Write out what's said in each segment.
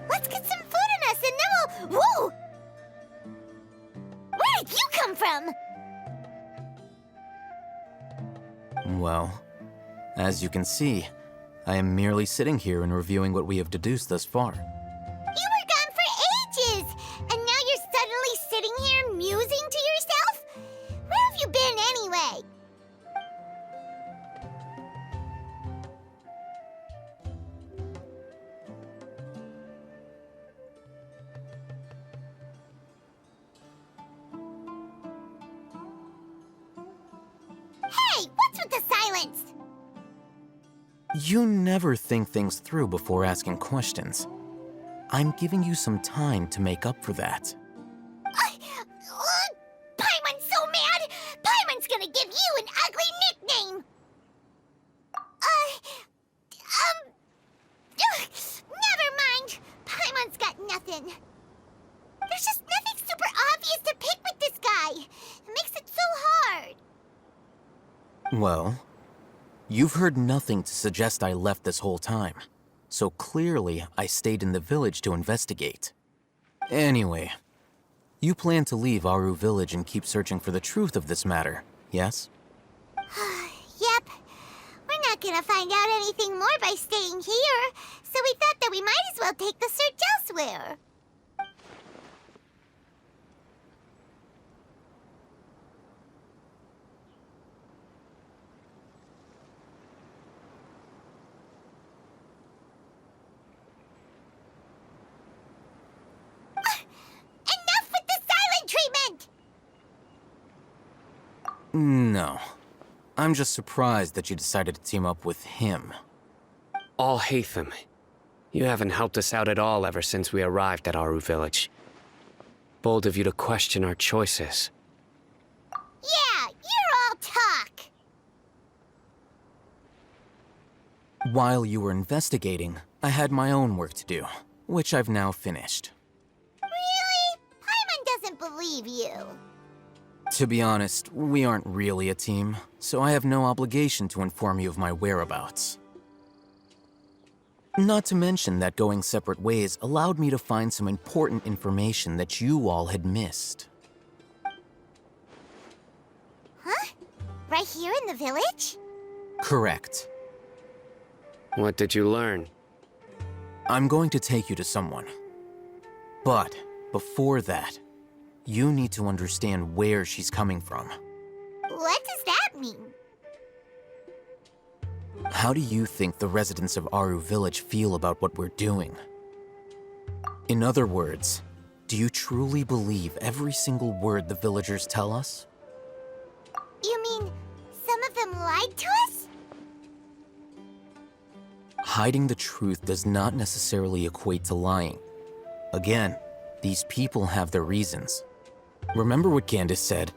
Let's get some food in us and then we'll... Whoa! Where did you come from? Well, as you can see, I am merely sitting here and reviewing what we have deduced thus far. You were gone for ages! And now you're suddenly sitting here musing to yourself? Where have you been anyway? Hey, what's with the silence? You never think things through before asking questions. I'm giving you some time to make up for that. Paimon's so mad! Paimon's gonna give you an ugly nickname! Never mind. Paimon's got nothing. There's just nothing super obvious to pick with this guy. It makes it so hard. Well, you've heard nothing to suggest I left this whole time, so clearly I stayed in the village to investigate. Anyway, you plan to leave Aru village and keep searching for the truth of this matter, yes? Yep. We're not gonna find out anything more by staying here, so we thought that we might as well take the search elsewhere. Enough with the silent treatment! No. I'm just surprised that you decided to team up with him. Alhaitham, you haven't helped us out at all ever since we arrived at Aru village. Bold of you to question our choices. Yeah, you're all talk. While you were investigating, I had my own work to do, which I've now finished. Really? Paimon doesn't believe you. To be honest, we aren't really a team, so I have no obligation to inform you of my whereabouts. Not to mention that going separate ways allowed me to find some important information that you all had missed. Huh? Right here in the village? Correct. What did you learn? I'm going to take you to someone. But before that, you need to understand where she's coming from. What does that mean? How do you think the residents of Aru village feel about what we're doing? In other words, do you truly believe every single word the villagers tell us? You mean some of them lied to us? Hiding the truth does not necessarily equate to lying. Again, these people have their reasons. Remember what Candace said?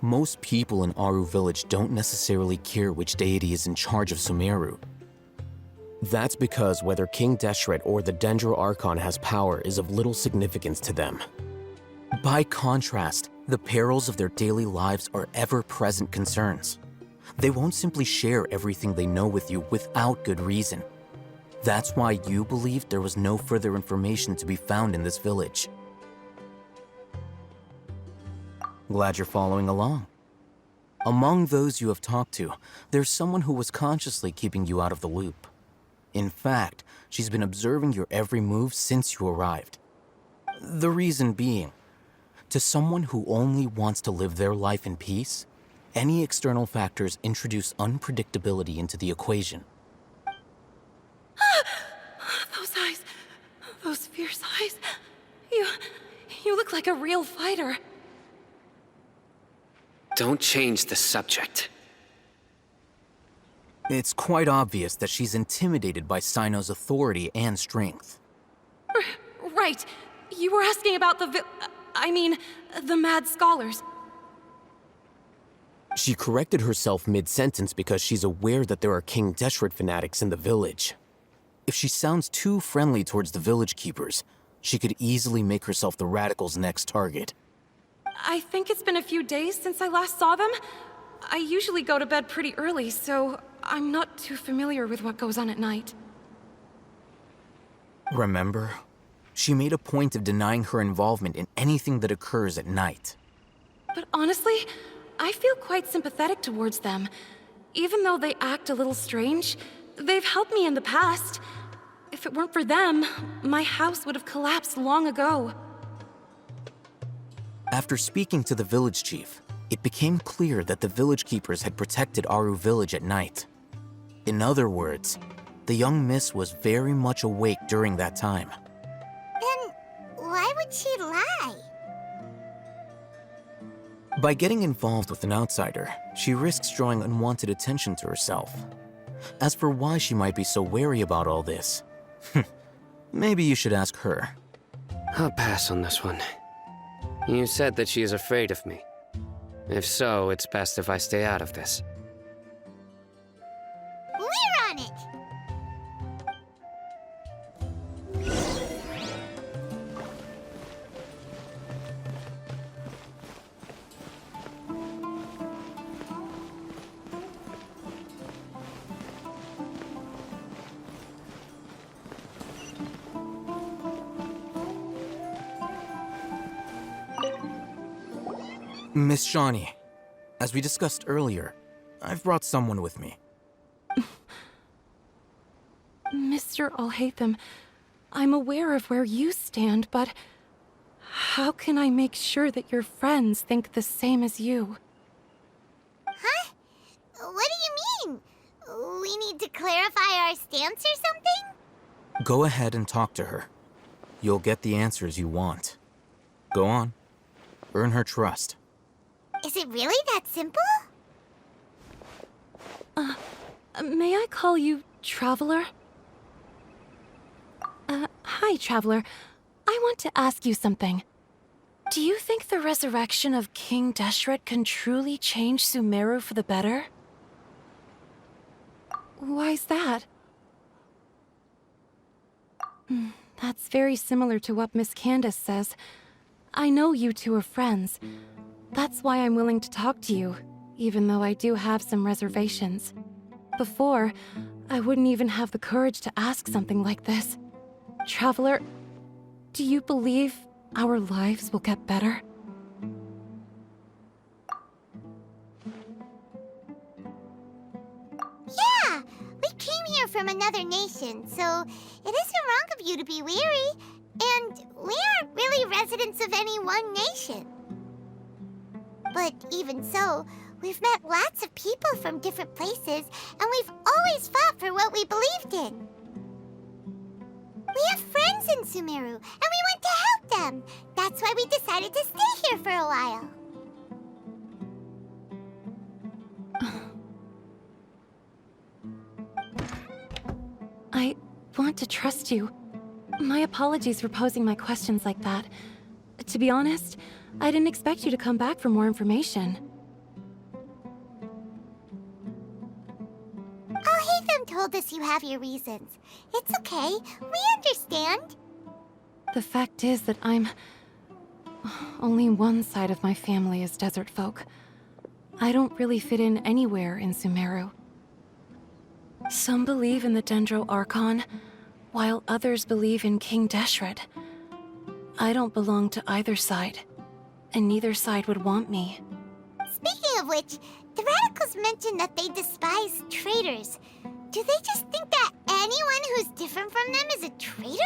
Most people in Aru village don't necessarily care which deity is in charge of Sumeru. That's because whether King Deshret or the Dendro Archon has power is of little significance to them. By contrast, the perils of their daily lives are ever-present concerns. They won't simply share everything they know with you without good reason. That's why you believed there was no further information to be found in this village. Glad you're following along. Among those you have talked to, there's someone who was consciously keeping you out of the loop. In fact, she's been observing your every move since you arrived. The reason being, to someone who only wants to live their life in peace, any external factors introduce unpredictability into the equation. Those eyes, those fierce eyes. You look like a real fighter. Don't change the subject. It's quite obvious that she's intimidated by Sino's authority and strength. Right. You were asking about the mad scholars. She corrected herself mid-sentence because she's aware that there are King Deshret fanatics in the village. If she sounds too friendly towards the village keepers, she could easily make herself the radicals' next target. I think it's been a few days since I last saw them. I usually go to bed pretty early, so I'm not too familiar with what goes on at night. Remember? She made a point of denying her involvement in anything that occurs at night. But honestly, I feel quite sympathetic towards them. Even though they act a little strange, they've helped me in the past. If it weren't for them, my house would have collapsed long ago. After speaking to the village chief, it became clear that the village keepers had protected Aru village at night. In other words, the young miss was very much awake during that time. Then why would she lie? By getting involved with an outsider, she risks drawing unwanted attention to herself. As for why she might be so wary about all this, maybe you should ask her. I'll pass on this one. You said that she is afraid of me. If so, it's best if I stay out of this. We're on it! Miss Shawnee, as we discussed earlier, I've brought someone with me. Mr. Alhaitham, I'm aware of where you stand, but how can I make sure that your friends think the same as you? Huh? What do you mean? We need to clarify our stance or something? Go ahead and talk to her. You'll get the answers you want. Go on. Earn her trust. Is it really that simple? May I call you Traveler? Hi, Traveler. I want to ask you something. Do you think the resurrection of King Deshret can truly change Sumeru for the better? Why's that? That's very similar to what Miss Candace says. I know you two are friends. That's why I'm willing to talk to you, even though I do have some reservations. Before, I wouldn't even have the courage to ask something like this. Traveler, do you believe our lives will get better? Yeah! We came here from another nation, so it isn't wrong of you to be weary. And we aren't really residents of any one nation. But even so, we've met lots of people from different places, and we've always fought for what we believed in. We have friends in Sumeru, and we want to help them. That's why we decided to stay here for a while. I want to trust you. My apologies for posing my questions like that. To be honest, I didn't expect you to come back for more information. Alhaitham told us you have your reasons. It's okay. We understand. The fact is that only one side of my family is desert folk. I don't really fit in anywhere in Sumeru. Some believe in the Dendro Archon, while others believe in King Deshret. I don't belong to either side, and neither side would want me. Speaking of which, the radicals mentioned that they despise traitors. Do they just think that anyone who's different from them is a traitor?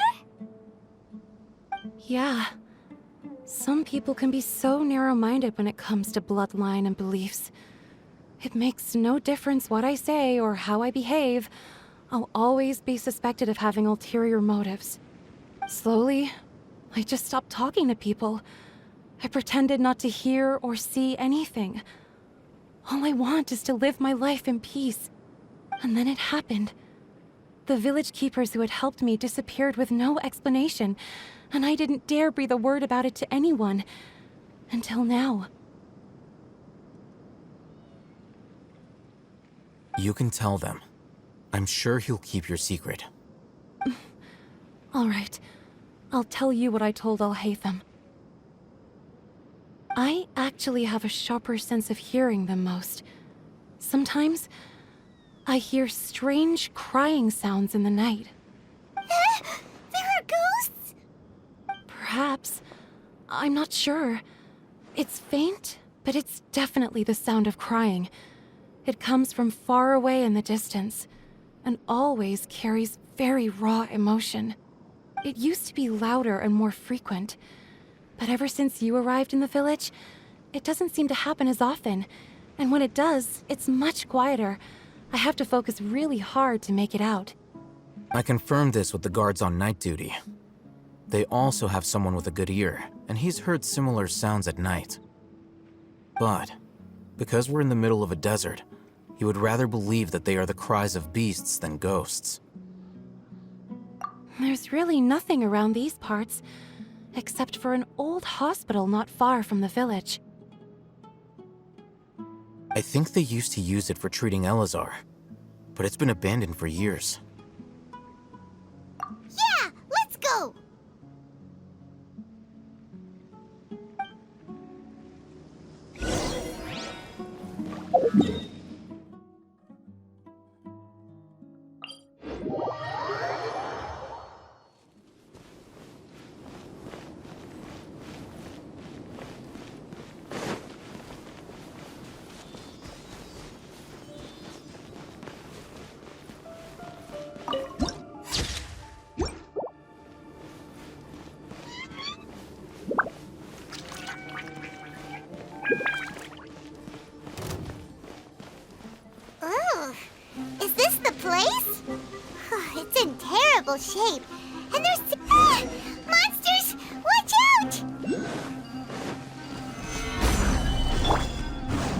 Yeah. Some people can be so narrow-minded when it comes to bloodline and beliefs. It makes no difference what I say or how I behave. I'll always be suspected of having ulterior motives. Slowly, I just stopped talking to people. I pretended not to hear or see anything. All I want is to live my life in peace. And then it happened. The village keepers who had helped me disappeared with no explanation, and I didn't dare breathe a word about it to anyone. Until now. You can tell them. I'm sure he'll keep your secret. All right. I'll tell you what I told Alhaitham. I actually have a sharper sense of hearing than most. Sometimes, I hear strange crying sounds in the night. There are ghosts? Perhaps. I'm not sure. It's faint, but it's definitely the sound of crying. It comes from far away in the distance, and always carries very raw emotion. It used to be louder and more frequent, but ever since you arrived in the village, it doesn't seem to happen as often, and when it does, it's much quieter. I have to focus really hard to make it out. I confirmed this with the guards on night duty. They also have someone with a good ear, and he's heard similar sounds at night. But, because we're in the middle of a desert, he would rather believe that they are the cries of beasts than ghosts. There's really nothing around these parts, except for an old hospital not far from the village. I think they used to use it for treating Eleazar, but it's been abandoned for years. Yeah, let's go! Ugh, is this the place? It's in terrible shape. And there's... monsters! Watch out!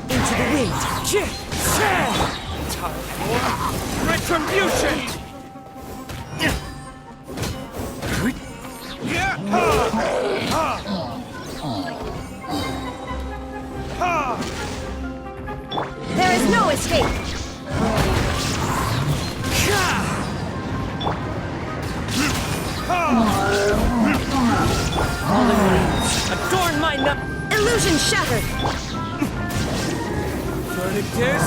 Into the wind! Time for retribution! There is no escape! Adorn my Illusion shattered! verdict is...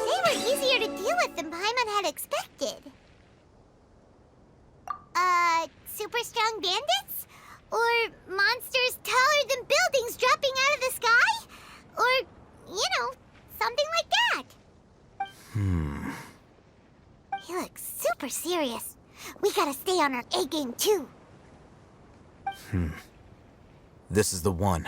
They were easier to deal with than Paimon had expected. Super strong bandits? Or monsters taller than buildings dropping out of the sky? Or, something like that. He looks super serious. We gotta stay on our A game too. This is the one.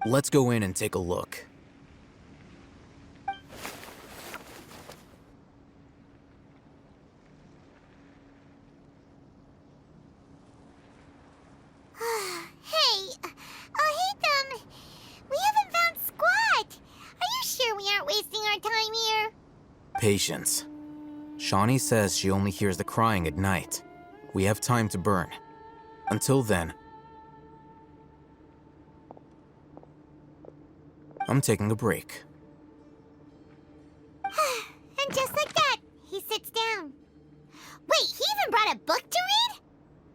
Let's go in and take a look. Hey, Hatham, we haven't found squat. Are you sure we aren't wasting our time here? Patience. Shawnee says she only hears the crying at night. We have time to burn. Until then, I'm taking a break. And just like that, he sits down. Wait, he even brought a book to read?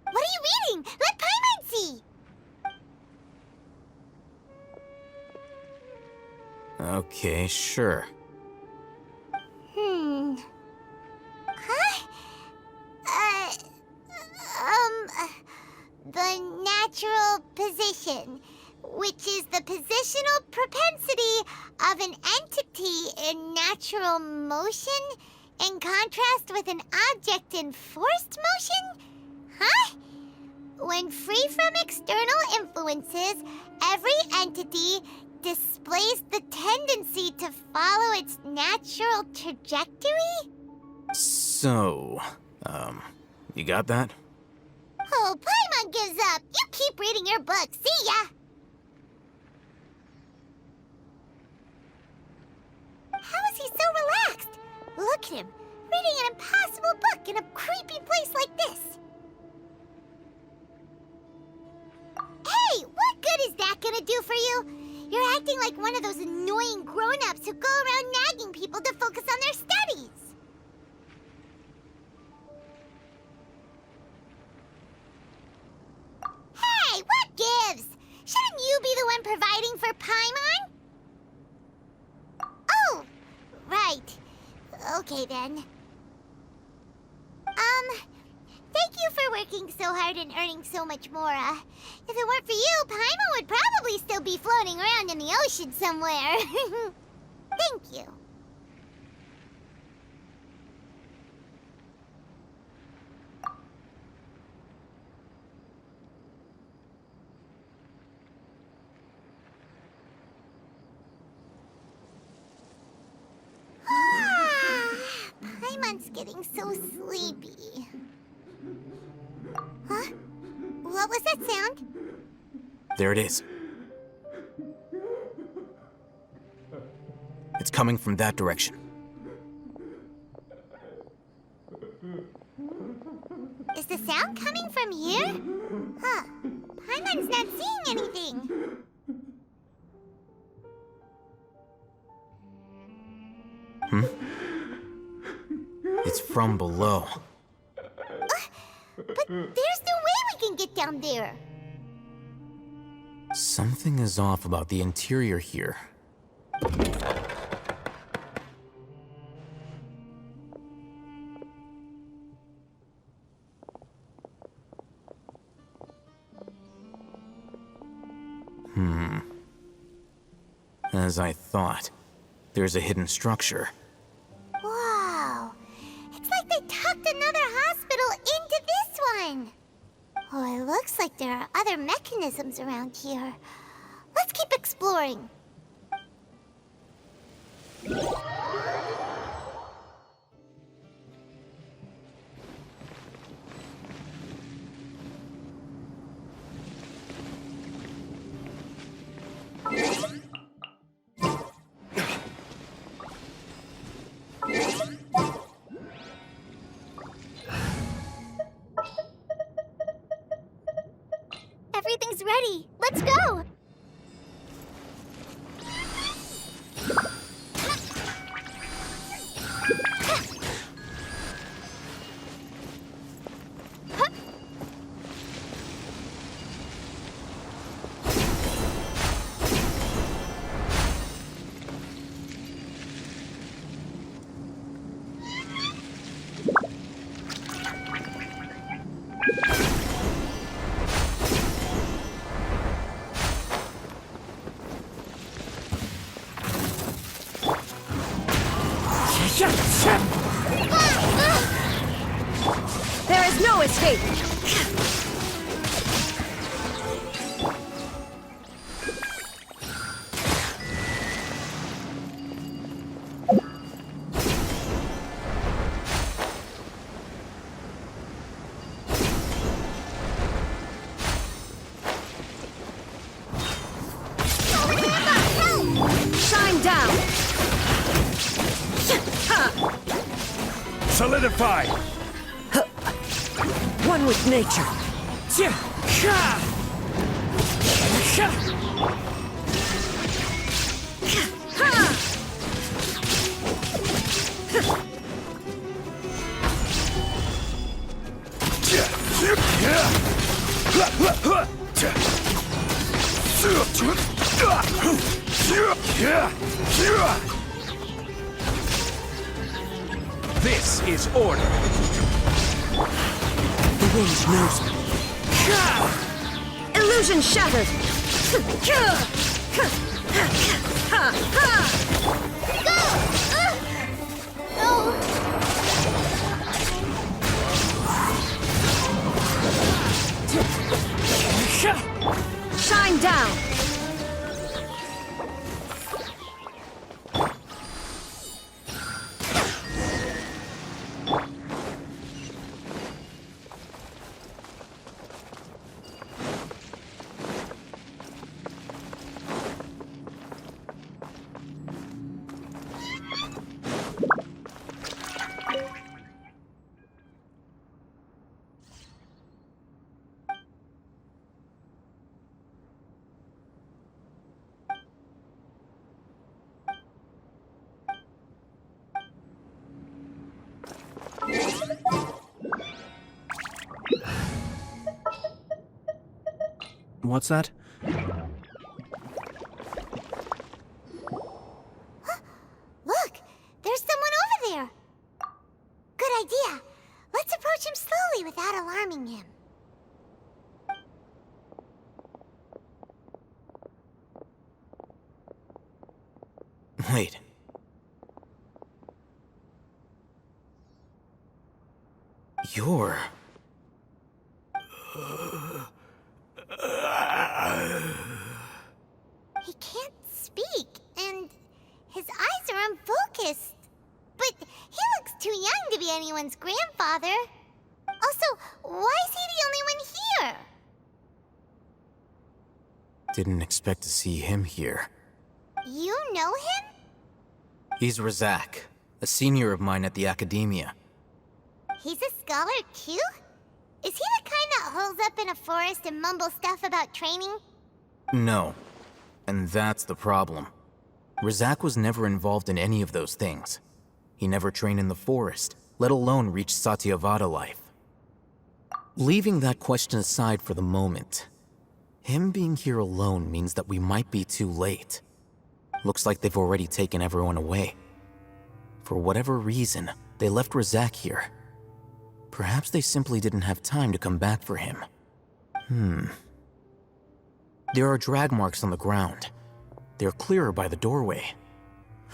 What are you reading? Let Paimon see! Okay, sure. Huh? The natural position, which is the positional propensity of an entity in natural motion in contrast with an object in forced motion? Huh? When free from external influences, every entity displays the tendency to follow its natural trajectory? So, you got that? Oh, Paimon gives up. You keep reading your book. See ya. at him, reading an impossible book in a creepy place like this. Hey, what good is that gonna do for you? You're acting like one of those annoying grown-ups who go around nagging people to focus on their studies. Hey, what gives? Shouldn't you be the one providing for Paimon? Oh, right. Okay, then. Thank you for working so hard and earning so much more. If it weren't for you, Paimon would probably still be floating around in the ocean somewhere. Thank you. Paimon's getting so sleepy. Huh? What was that sound? There it is. It's coming from that direction. Is the sound coming from here? Huh. Paimon's not seeing anything. It's from below. But there's no way we can get down there. Something is off about the interior here. As I thought, there's a hidden structure. Wow. It's like they tucked another hospital into this one. Oh, it looks like there are other mechanisms around here. Let's keep exploring. Everything's ready. Let's go. There is no escape! Shine down! Solidify! One with nature. This is order. The wind knows me. Illusion shattered! Shine down! What's that? Look! There's someone over there! Good idea. Let's approach him slowly without alarming him. Wait. You're... He can't speak, and his eyes are unfocused. But he looks too young to be anyone's grandfather. Also, why is he the only one here? Didn't expect to see him here. You know him? He's Razak, a senior of mine at the Academia. He's a scholar too? Is he the kind that holes up in a forest and mumbles stuff about training? No. And that's the problem. Razak was never involved in any of those things. He never trained in the forest, let alone reach Satyavada life. Leaving that question aside for the moment, him being here alone means that we might be too late. Looks like they've already taken everyone away. For whatever reason, they left Razak here. Perhaps they simply didn't have time to come back for him. There are drag marks on the ground. They're clearer by the doorway.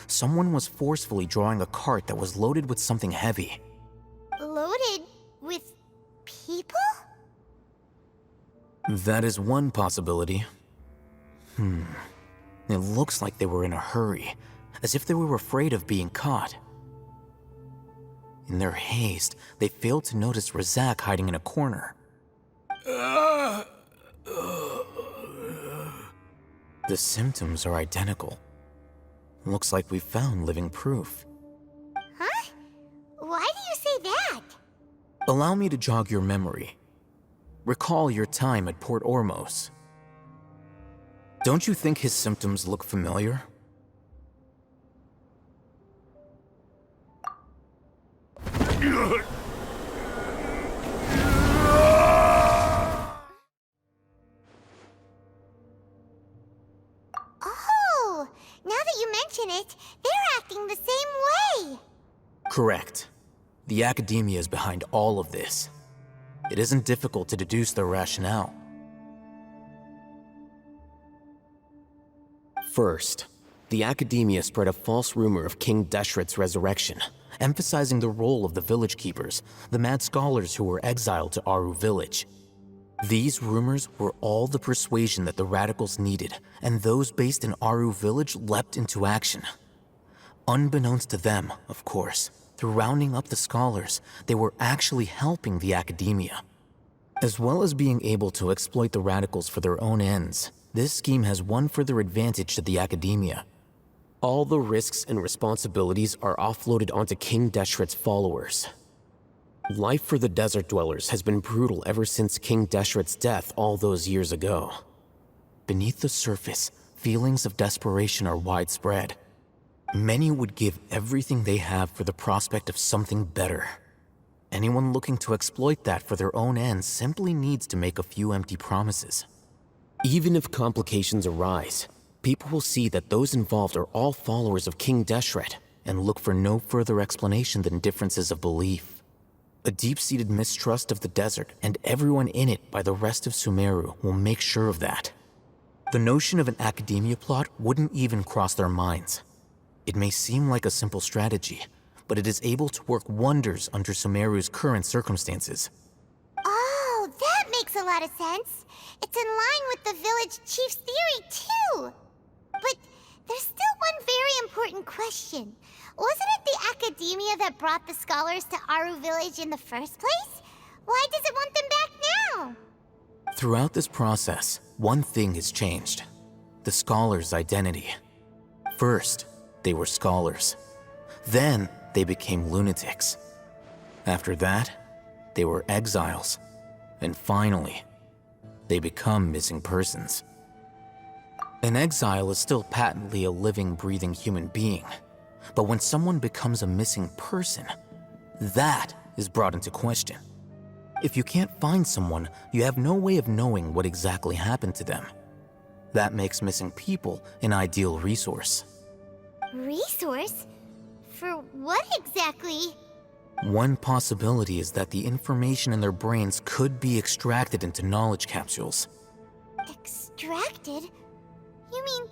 Someone was forcefully drawing a cart that was loaded with something heavy. Loaded with people? That is one possibility. It looks like they were in a hurry, as if they were afraid of being caught. In their haste, they failed to notice Razak hiding in a corner. The symptoms are identical. Looks like we found living proof. Huh? Why do you say that? Allow me to jog your memory. Recall your time at Port Ormos. Don't you think his symptoms look familiar? Oh, now that you mention it, they're acting the same way. Correct. The Academia is behind all of this. It isn't difficult to deduce their rationale. First, the Academia spread a false rumor of King Deshret's resurrection, emphasizing the role of the village keepers, the mad scholars who were exiled to Aru village. These rumors were all the persuasion that the radicals needed, and those based in Aru village leapt into action. Unbeknownst to them, of course, through rounding up the scholars, they were actually helping the Academia. As well as being able to exploit the radicals for their own ends, this scheme has one further advantage to the Academia. All the risks and responsibilities are offloaded onto King Deshret's followers. Life for the desert dwellers has been brutal ever since King Deshret's death all those years ago. Beneath the surface, feelings of desperation are widespread. Many would give everything they have for the prospect of something better. Anyone looking to exploit that for their own ends simply needs to make a few empty promises. Even if complications arise, people will see that those involved are all followers of King Deshret and look for no further explanation than differences of belief. A deep-seated mistrust of the desert and everyone in it by the rest of Sumeru will make sure of that. The notion of an Academia plot wouldn't even cross their minds. It may seem like a simple strategy, but it is able to work wonders under Sumeru's current circumstances. Oh, that makes a lot of sense. It's in line with the village chief's theory, too. But there's still one very important question. Wasn't it the Academia that brought the scholars to Aru village in the first place? Why does it want them back now? Throughout this process, one thing has changed. The scholars' identity. First, they were scholars. Then, they became lunatics. After that, they were exiles. And finally, they become missing persons. An exile is still patently a living, breathing human being. But when someone becomes a missing person, that is brought into question. If you can't find someone, you have no way of knowing what exactly happened to them. That makes missing people an ideal resource. Resource? For what exactly? One possibility is that the information in their brains could be extracted into knowledge capsules. Extracted? You mean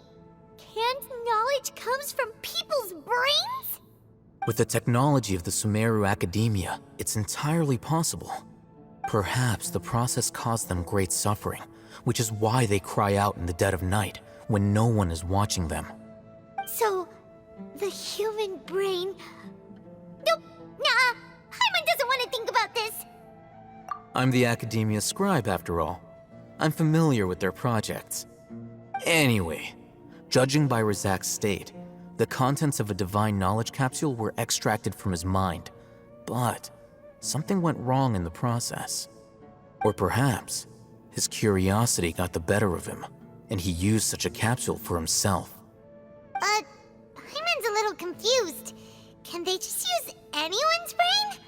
canned knowledge comes from people's brains? With the technology of the Sumeru Academia, it's entirely possible. Perhaps the process caused them great suffering, which is why they cry out in the dead of night when no one is watching them. So, the human brain... Nope, nah, Paimon doesn't want to think about this. I'm the Academia scribe, after all. I'm familiar with their projects. Anyway, judging by Razak's state, the contents of a divine knowledge capsule were extracted from his mind, but something went wrong in the process. Or perhaps his curiosity got the better of him, and he used such a capsule for himself. Paimon's a little confused. Can they just use anyone's brain?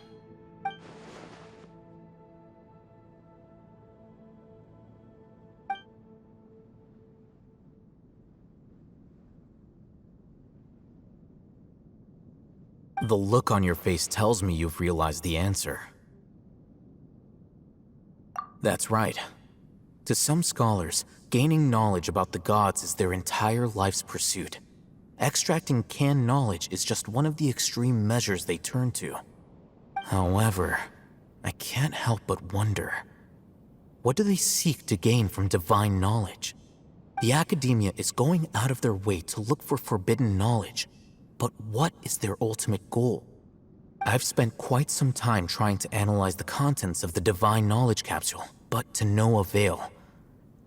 The look on your face tells me you've realized the answer. That's right. To some scholars, gaining knowledge about the gods is their entire life's pursuit. Extracting canned knowledge is just one of the extreme measures they turn to. However, I can't help but wonder, what do they seek to gain from divine knowledge? The Academia is going out of their way to look for forbidden knowledge, but what is their ultimate goal? I've spent quite some time trying to analyze the contents of the divine knowledge capsule, but to no avail.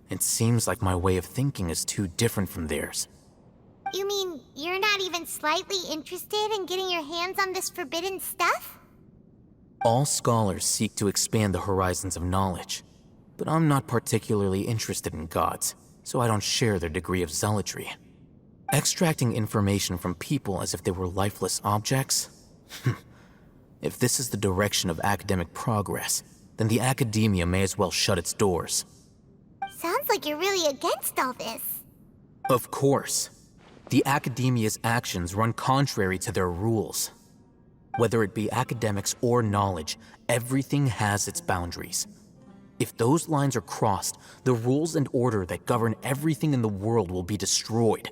It seems like my way of thinking is too different from theirs. You mean you're not even slightly interested in getting your hands on this forbidden stuff? All scholars seek to expand the horizons of knowledge, but I'm not particularly interested in gods, so I don't share their degree of zealotry. Extracting information from people as if they were lifeless objects? If this is the direction of academic progress, then the Academia may as well shut its doors. Sounds like you're really against all this. Of course. The Academia's actions run contrary to their rules. Whether it be academics or knowledge, everything has its boundaries. If those lines are crossed, the rules and order that govern everything in the world will be destroyed.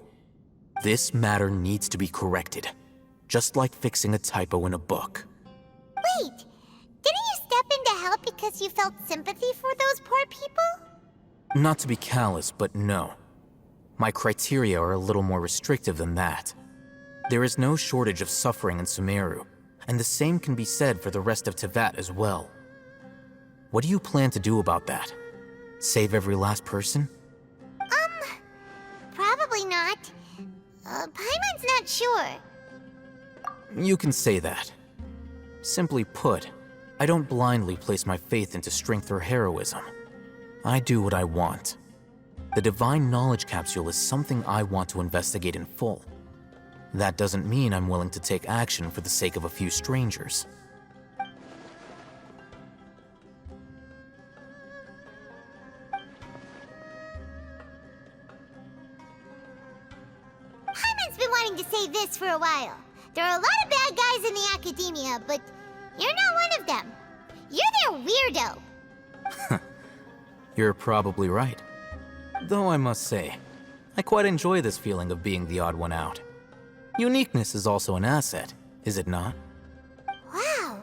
This matter needs to be corrected, just like fixing a typo in a book. Wait, didn't you step in to help because you felt sympathy for those poor people? Not to be callous, but no. My criteria are a little more restrictive than that. There is no shortage of suffering in Sumeru, and the same can be said for the rest of Teyvat as well. What do you plan to do about that? Save every last person? Probably not. Paimon's not sure. You can say that. Simply put, I don't blindly place my faith into strength or heroism. I do what I want. The divine knowledge capsule is something I want to investigate in full. That doesn't mean I'm willing to take action for the sake of a few strangers. Paimon's been wanting to say this for a while. There are a lot of bad guys in the Academia, but you're not one of them. You're their weirdo. You're probably right. Though I must say, I quite enjoy this feeling of being the odd one out. Uniqueness is also an asset, is it not? Wow,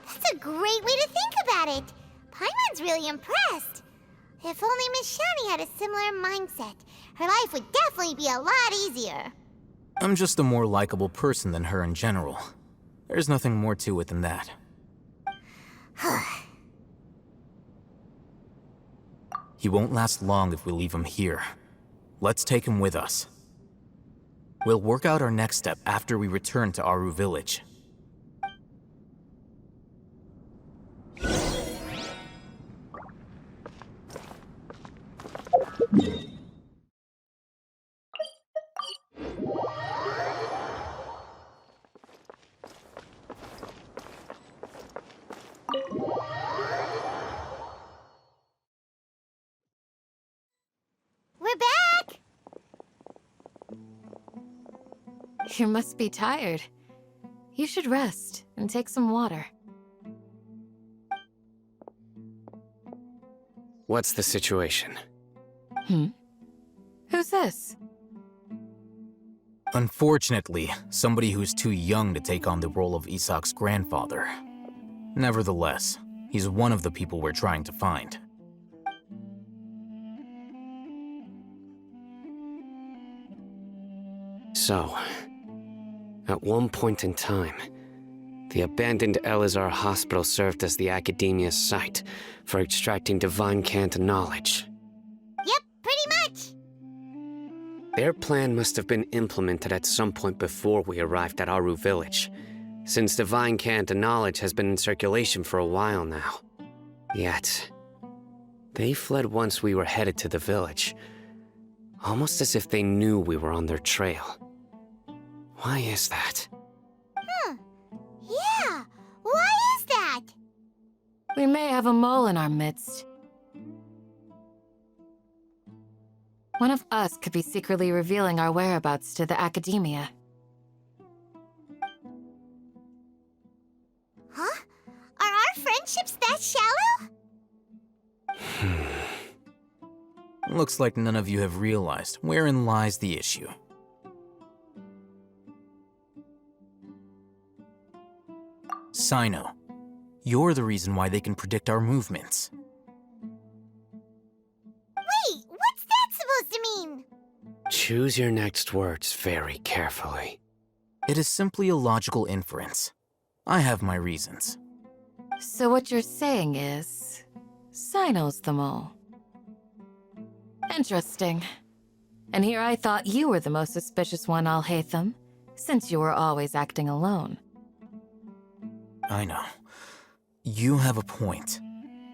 that's a great way to think about it. Paimon's really impressed. If only Miss Shani had a similar mindset, her life would definitely be a lot easier. I'm just a more likable person than her in general. There's nothing more to it than that. He won't last long if we leave him here. Let's take him with us. We'll work out our next step after we return to Aru Village. You must be tired. You should rest and take some water. What's the situation? Who's this? Unfortunately, somebody who's too young to take on the role of Isak's grandfather. Nevertheless, he's one of the people we're trying to find. So, at one point in time, the abandoned Eleazar hospital served as the Academia's site for extracting divine cant knowledge. Yep, pretty much. Their plan must have been implemented at some point before we arrived at Aru village, since divine cant knowledge has been in circulation for a while now. Yet, they fled once we were headed to the village, almost as if they knew we were on their trail. Why is that? Yeah, why is that? We may have a mole in our midst. One of us could be secretly revealing our whereabouts to the Academia. Huh? Are our friendships that shallow? Looks like none of you have realized wherein lies the issue. Sino, you're the reason why they can predict our movements. Wait, what's that supposed to mean? Choose your next words very carefully. It is simply a logical inference. I have my reasons. So what you're saying is, Sino's the mole. Interesting. And here I thought you were the most suspicious one, Al-Haytham, since you were always acting alone. I know. You have a point,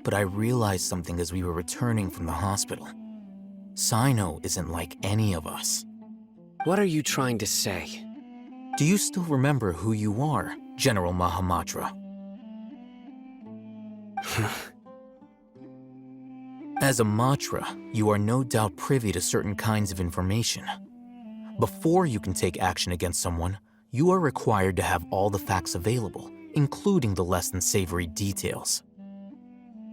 but I realized something as we were returning from the hospital. Sino isn't like any of us. What are you trying to say? Do you still remember who you are, General Mahamatra? As a Matra, you are no doubt privy to certain kinds of information. Before you can take action against someone, you are required to have all the facts available, including the less than savory details.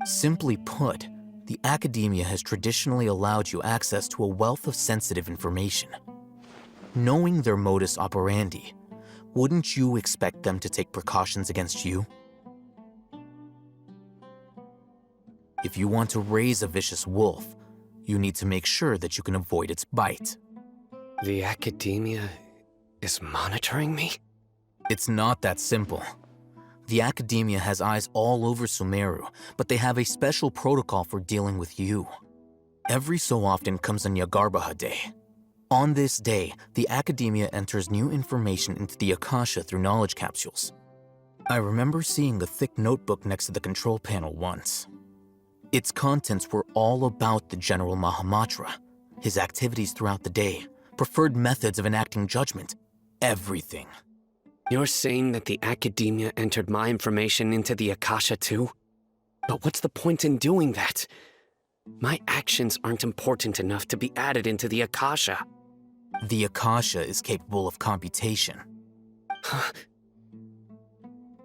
Simply put, the Academia has traditionally allowed you access to a wealth of sensitive information. Knowing their modus operandi, wouldn't you expect them to take precautions against you? If you want to raise a vicious wolf, you need to make sure that you can avoid its bite. The Academia is monitoring me? It's not that simple. The Academia has eyes all over Sumeru, but they have a special protocol for dealing with you. Every so often comes a Nyagarbaha Day. On this day, the Academia enters new information into the Akasha through knowledge capsules. I remember seeing the thick notebook next to the control panel once. Its contents were all about the General Mahamatra, his activities throughout the day, preferred methods of enacting judgment, everything. You're saying that the Academia entered my information into the Akasha too? But what's the point in doing that? My actions aren't important enough to be added into the Akasha. The Akasha is capable of computation.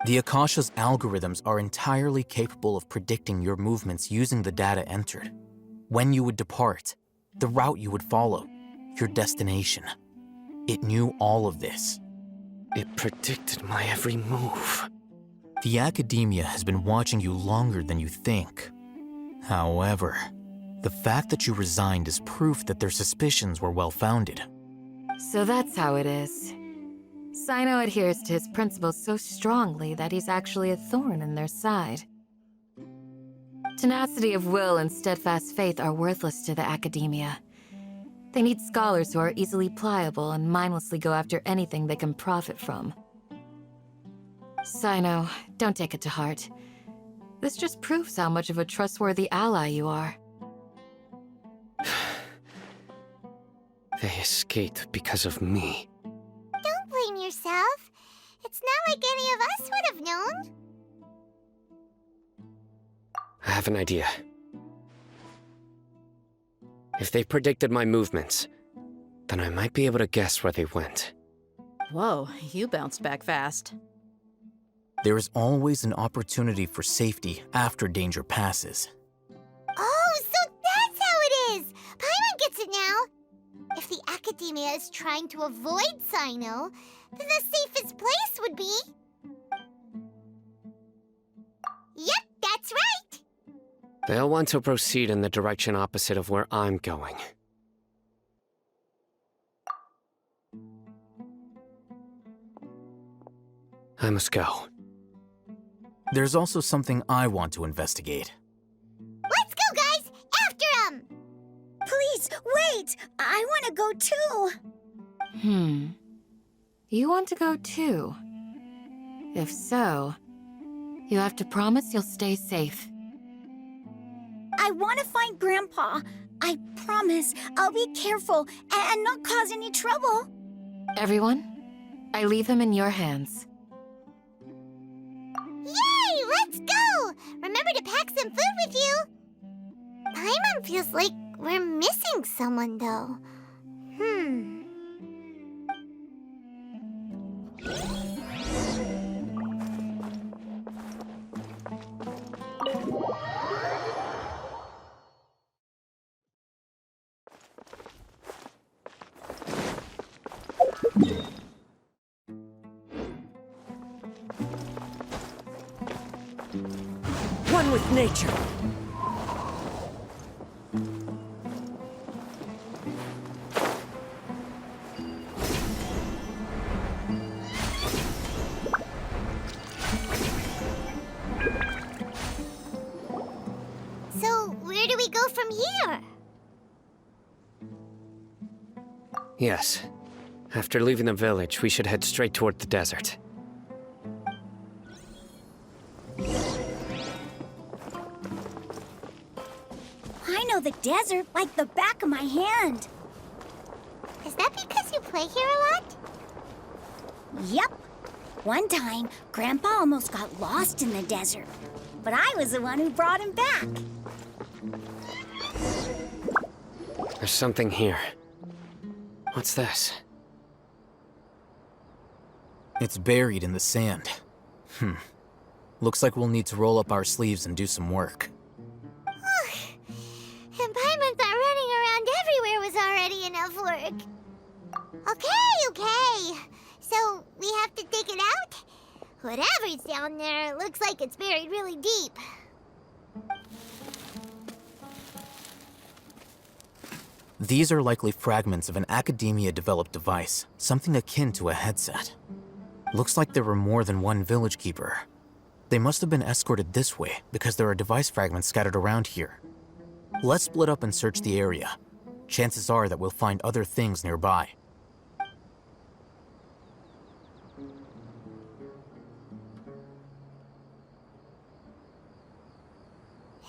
The Akasha's algorithms are entirely capable of predicting your movements using the data entered. When you would depart, the route you would follow, your destination. It knew all of this. It predicted my every move. The Academia has been watching you longer than you think. However, the fact that you resigned is proof that their suspicions were well-founded. So that's how it is. Sino adheres to his principles so strongly that he's actually a thorn in their side. Tenacity of will and steadfast faith are worthless to the Academia. They need scholars who are easily pliable and mindlessly go after anything they can profit from. Sino, don't take it to heart. This just proves how much of a trustworthy ally you are. They escaped because of me. Don't blame yourself. It's not like any of us would have known. I have an idea. If they predicted my movements, then I might be able to guess where they went. Whoa, you bounced back fast. There is always an opportunity for safety after danger passes. Oh, so that's how it is! Paimon gets it now! If the Academia is trying to avoid Sino, then the safest place would be... Yep, that's right! They'll want to proceed in the direction opposite of where I'm going. I must go. There's also something I want to investigate. Let's go, guys! After him! Please, wait! I want to go too! You want to go too? If so, you have to promise you'll stay safe. I want to find Grandpa. I promise I'll be careful and not cause any trouble. Everyone, I leave him in your hands. Yay! Let's go! Remember to pack some food with you! Paimon feels like we're missing someone, though. One with nature. So, where do we go from here? Yes. After leaving the village, we should head straight toward the desert. I know the desert like the back of my hand. Is that because you play here a lot? Yep. One time, Grandpa almost got lost in the desert. But I was the one who brought him back. There's something here. What's this? It's buried in the sand. Looks like we'll need to roll up our sleeves and do some work. And Paimon thought running around everywhere was already enough work. Okay. So, we have to dig it out? Whatever's down there, looks like it's buried really deep. These are likely fragments of an Academia-developed device, something akin to a headset. Looks like there were more than one village keeper. They must have been escorted this way because there are device fragments scattered around here. Let's split up and search the area. Chances are that we'll find other things nearby.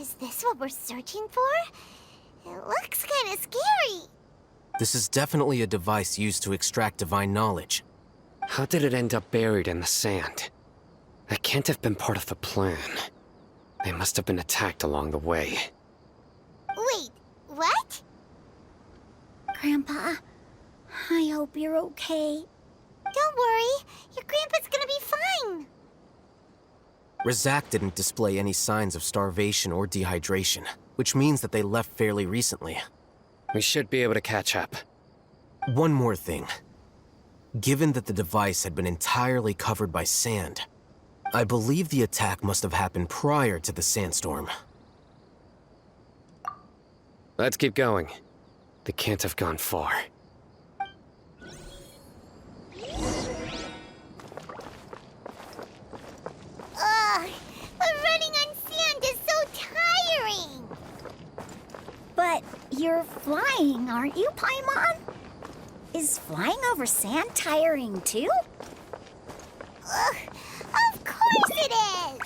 Is this what we're searching for? It looks kind of scary. This is definitely a device used to extract divine knowledge. How did it end up buried in the sand? That can't have been part of the plan. They must have been attacked along the way. Wait, what? Grandpa, I hope you're okay. Don't worry, your grandpa's gonna be fine. Razak didn't display any signs of starvation or dehydration, which means that they left fairly recently. We should be able to catch up. One more thing. Given that the device had been entirely covered by sand, I believe the attack must have happened prior to the sandstorm. Let's keep going. They can't have gone far. Ugh, but running on sand is so tiring. But you're flying, aren't you, Paimon? Is flying over sand tiring too? Ugh, of course it is.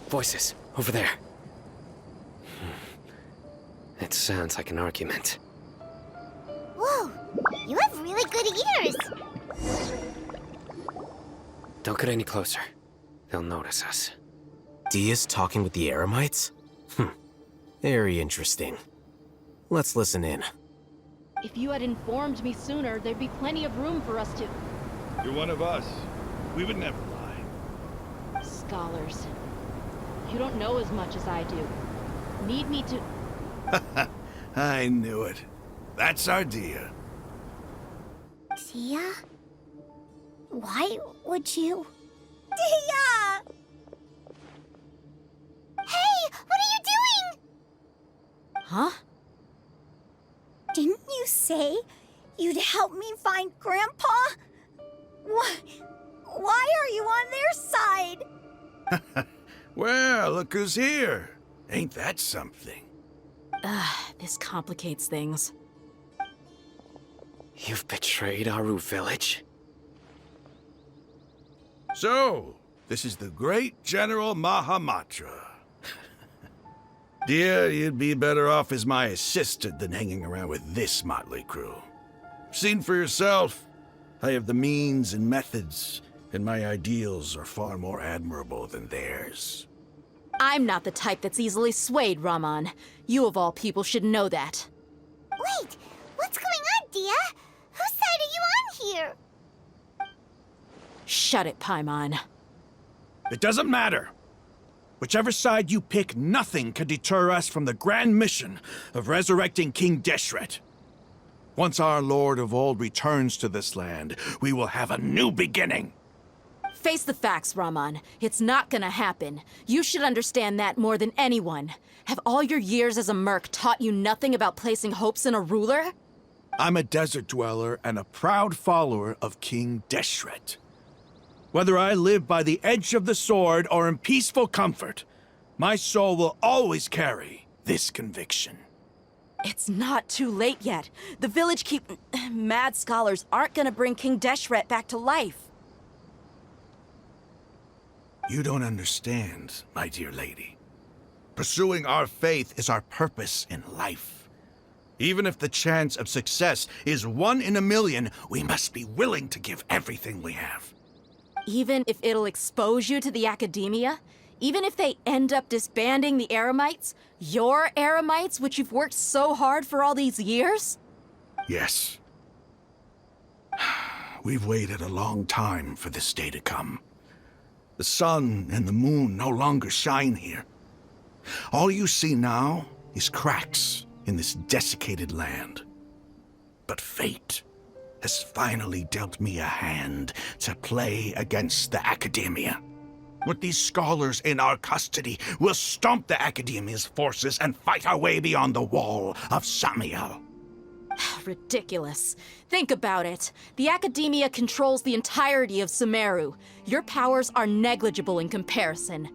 Voices, over there. It sounds like an argument. Whoa, you have really good ears. Don't get any closer. They'll notice us. Dia's talking with the Eremites? Very interesting. Let's listen in. If you had informed me sooner, there'd be plenty of room for us to... You're one of us. We would never lie. Scholars. You don't know as much as I do. Need me to... I knew it. That's our Dia. Dia? Why would you? Dia! Hey, what are you doing? Huh? Didn't you say you'd help me find Grandpa? Why are you on their side? Well, look who's here. Ain't that something? This complicates things. You've betrayed Aru Village? So, this is the great General Mahamatra. Dear, you'd be better off as my assistant than hanging around with this motley crew. Seen for yourself, I have the means and methods, and my ideals are far more admirable than theirs. I'm not the type that's easily swayed, Raman. You of all people should know that. Wait, what's going on, Dia? Whose side are you on here? Shut it, Paimon. It doesn't matter. Whichever side you pick, nothing can deter us from the grand mission of resurrecting King Deshret. Once our Lord of Old returns to this land, we will have a new beginning. Face the facts, Raman. It's not gonna happen. You should understand that more than anyone. Have all your years as a merc taught you nothing about placing hopes in a ruler? I'm a desert dweller and a proud follower of King Deshret. Whether I live by the edge of the sword or in peaceful comfort, my soul will always carry this conviction. It's not too late yet. The village mad scholars aren't gonna bring King Deshret back to life. You don't understand, my dear lady. Pursuing our faith is our purpose in life. Even if the chance of success is 1 in a million, we must be willing to give everything we have. Even if it'll expose you to the academia? Even if they end up disbanding the Eremites? Your Eremites, which you've worked so hard for all these years? Yes. We've waited a long time for this day to come. The sun and the moon no longer shine here. All you see now is cracks in this desiccated land. But fate has finally dealt me a hand to play against the Academia. With these scholars in our custody, we'll stomp the Academia's forces and fight our way beyond the wall of Samiel. Ridiculous. Think about it. The Academia controls the entirety of Sumeru. Your powers are negligible in comparison.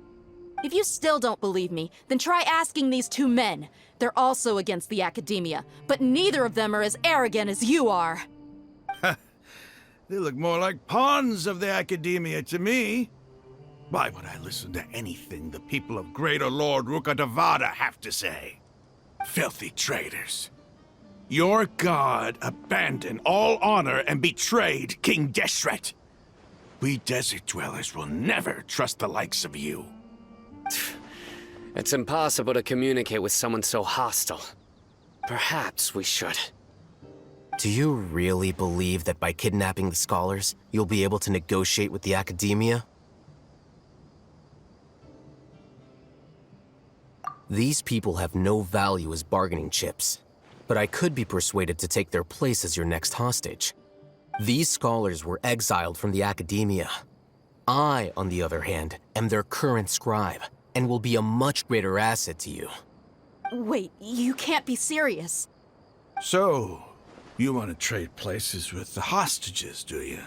If you still don't believe me, then try asking these 2 men. They're also against the Academia, but neither of them are as arrogant as you are. They look more like pawns of the Academia to me. Why would I listen to anything the people of Greater Lord Rukkhadevada have to say? Filthy traitors. Your god abandoned all honor and betrayed King Deshret. We desert dwellers will never trust the likes of you. It's impossible to communicate with someone so hostile. Perhaps we should. Do you really believe that by kidnapping the scholars, you'll be able to negotiate with the Academia? These people have no value as bargaining chips, but I could be persuaded to take their place as your next hostage. These scholars were exiled from the Academia. I, on the other hand, am their current scribe, and will be a much greater asset to you. Wait, you can't be serious. So, you want to trade places with the hostages, do you?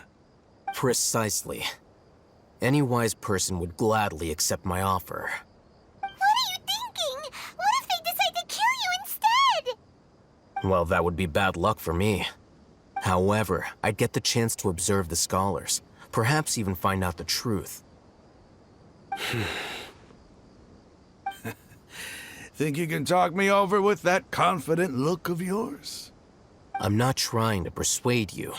Precisely. Any wise person would gladly accept my offer. What are you thinking? What if they decide to kill you instead? Well, that would be bad luck for me. However, I'd get the chance to observe the scholars, perhaps even find out the truth. Think you can talk me over with that confident look of yours? I'm not trying to persuade you.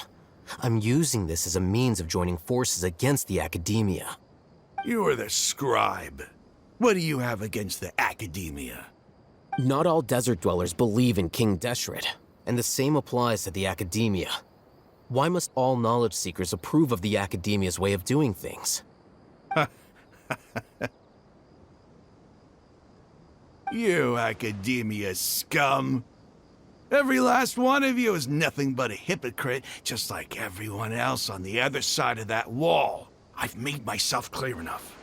I'm using this as a means of joining forces against the Academia. You were the scribe. What do you have against the academia? Not all desert dwellers believe in King Deshret, and the same applies to the academia. Why must all knowledge seekers approve of the academia's way of doing things? You academia scum! Every last one of you is nothing but a hypocrite, just like everyone else on the other side of that wall. I've made myself clear enough.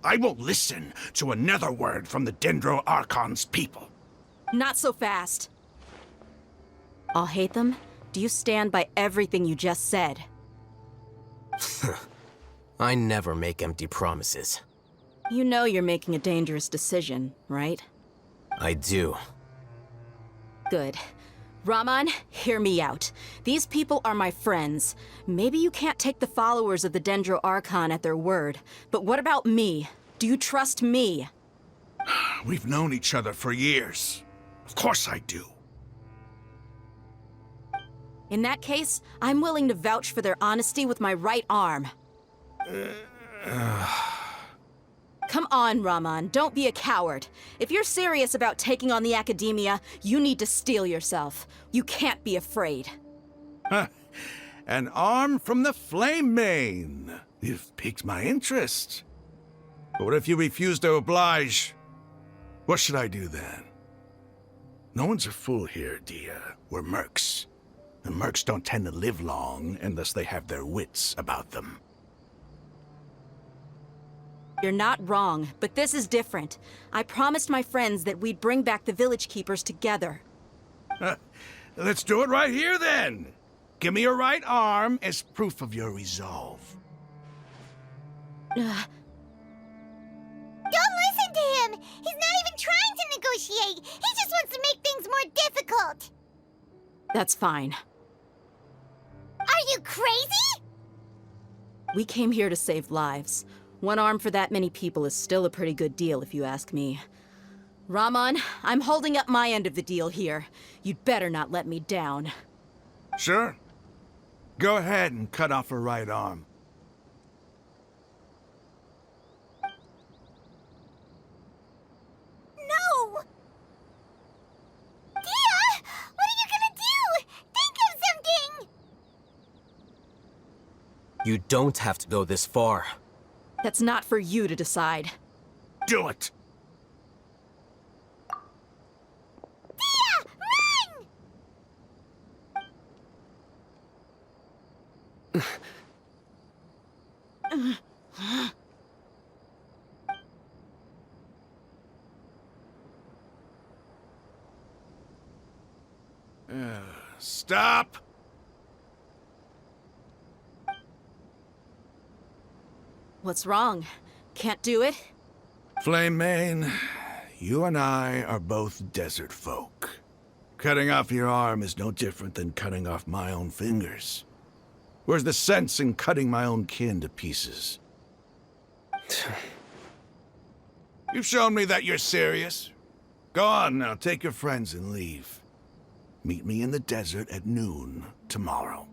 I won't listen to another word from the Dendro Archon's people. Not so fast. I'll hate them. Do you stand by everything you just said? I never make empty promises. You know you're making a dangerous decision, right? I do. Good. Raman, hear me out. These people are my friends. Maybe you can't take the followers of the Dendro Archon at their word, but what about me? Do you trust me? We've known each other for years. Of course I do. In that case, I'm willing to vouch for their honesty with my right arm. Come on, Raman, don't be a coward. If you're serious about taking on the academia, you need to steel yourself. You can't be afraid. An arm from the Flame Mane. You've piqued my interest. But what if you refuse to oblige? What should I do then? No one's a fool here, Dia. We're mercs. And mercs don't tend to live long unless they have their wits about them. You're not wrong, but this is different. I promised my friends that we'd bring back the village keepers together. Let's do it right here, then. Give me your right arm as proof of your resolve. Don't listen to him! He's not even trying to negotiate! He just wants to make things more difficult! That's fine. Are you crazy? We came here to save lives. One arm for that many people is still a pretty good deal, if you ask me. Raman, I'm holding up my end of the deal here. You'd better not let me down. Sure. Go ahead and cut off her right arm. No! Dia! What are you gonna do? Think of something! You don't have to go this far. That's not for you to decide. Do it! Dia! Run! Stop! What's wrong? Can't do it? Flame Mane, you and I are both desert folk. Cutting off your arm is no different than cutting off my own fingers. Where's the sense in cutting my own kin to pieces? You've shown me that you're serious. Go on now, take your friends and leave. Meet me in the desert at noon tomorrow.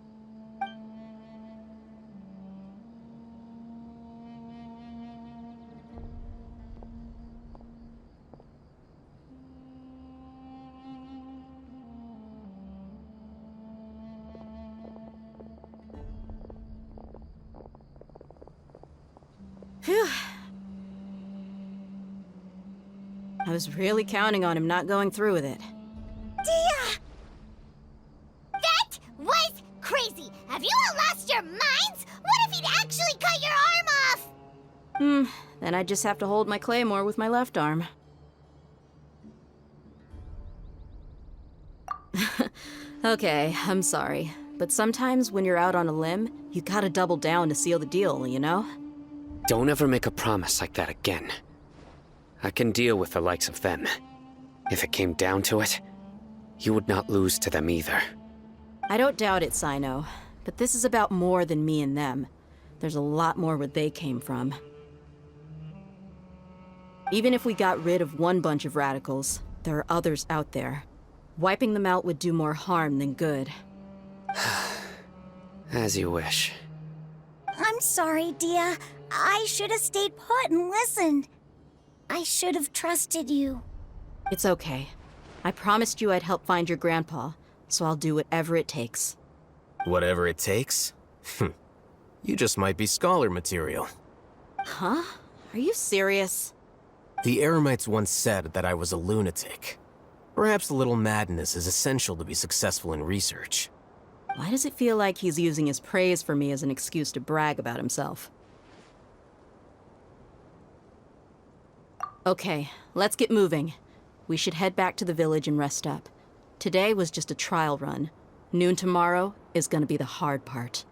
Phew. I was really counting on him not going through with it. Dia! That was crazy! Have you all lost your minds? What if he'd actually cut your arm off? Then I just have to hold my claymore with my left arm. Okay, I'm sorry. But sometimes when you're out on a limb, you gotta double down to seal the deal, you know? Don't ever make a promise like that again. I can deal with the likes of them. If it came down to it, you would not lose to them either. I don't doubt it, Sino. But this is about more than me and them. There's a lot more where they came from. Even if we got rid of one bunch of radicals, there are others out there. Wiping them out would do more harm than good. As you wish. I'm sorry, Dia. I should have stayed put and listened. I should have trusted you. It's okay. I promised you I'd help find your grandpa, so I'll do whatever it takes. Whatever it takes? You just might be scholar material. Huh? Are you serious? The Eremites once said that I was a lunatic. Perhaps a little madness is essential to be successful in research. Why does it feel like he's using his praise for me as an excuse to brag about himself? Okay, let's get moving. We should head back to the village and rest up. Today was just a trial run. Noon tomorrow is gonna be the hard part.